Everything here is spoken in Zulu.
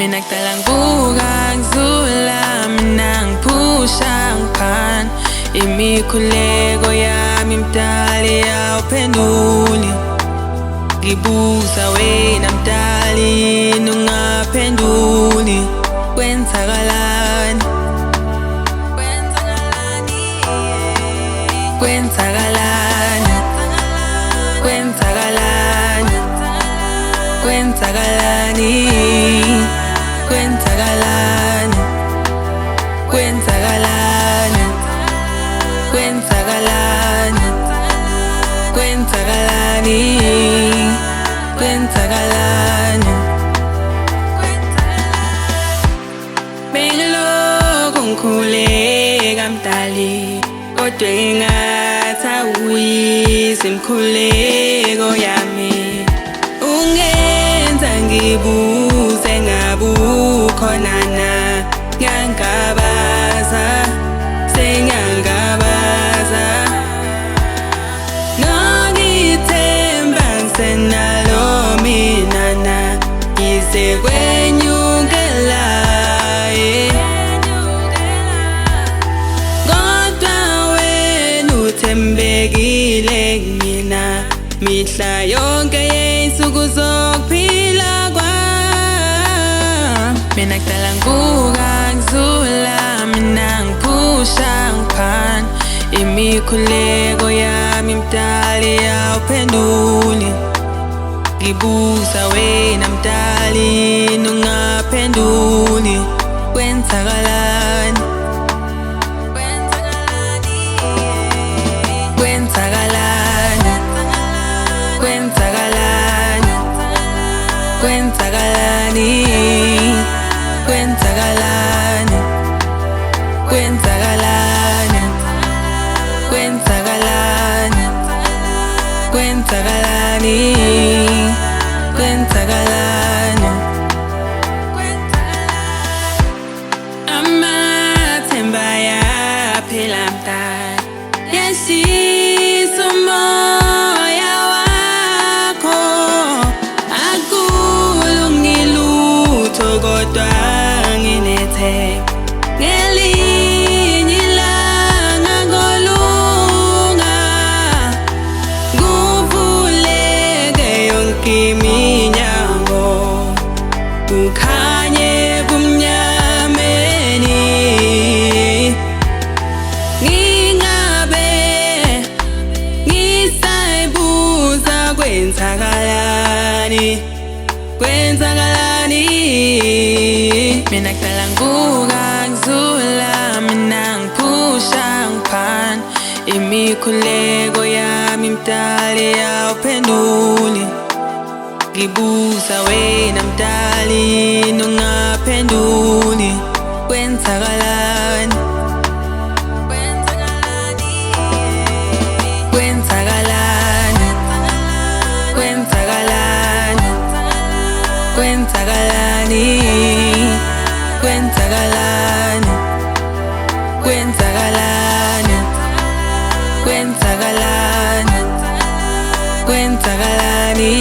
Mina kudala ngibuka ngizula, mina ngiphusha ngiphana. Imikhuleko yami mdali awuphenduli. Ngibuza wena mdali yini ungaphenduli. Kwenzakalani? Kwenzakalani? Kwenzakalani? Kwenzakalani? Kwenzakalani? Kwenzakalani? Kwenzakalani? Kwenzakalani? Kwenzakalani? Bengilokhu ngikhuleka mdali, kodwa engathi awuyizwa imikhuleko yami. Ungenza ngibuze ngabe ukhona na. Ngiyangabaza, sengiyangabaza. Nongithemba ngisenalo mina na. Yize kwenyukela kodwa wena uthembekile kumina. Mihla yonke yey'nsuku zokuphila kwami. Mina kudala ngibuka ngizula, mina ngiphusha ngiphana. Imikhuleko yami mdali awuphenduli. Ngibuza wena mdali yini ungaphenduli. Kwenzakalani? Kwenzakalani? Kwenzakalani? Kwenzakalani? Kwenzakalani? Kwenzakalani? Kwenzakalani? Kwenzakalani? Kwenzakalani? Amathemba yaphela mdali, yehlisa umoya wakho. Akulungi lutho kodwa nginethemba. Ngelinye ilanga ngolunga kuvuleke yonke iminyango, kukhanye ebumnyameni. Ngingabe ngisaybuza kwenzakalani? Kwenzakalani? Mina kudala ngibuka ngizula, mina ngiphusha ngiphana. Imikhuleko yami mdali awuphenduli. Ngibuza wena mdali yini ungaphenduli. Kwenzakalani? Kwenzakalani? Kwenzakalani? Kwenzakalani? Kwenzakalani? Kwenzakalani? Kwenzakalani? Kwenzakalani?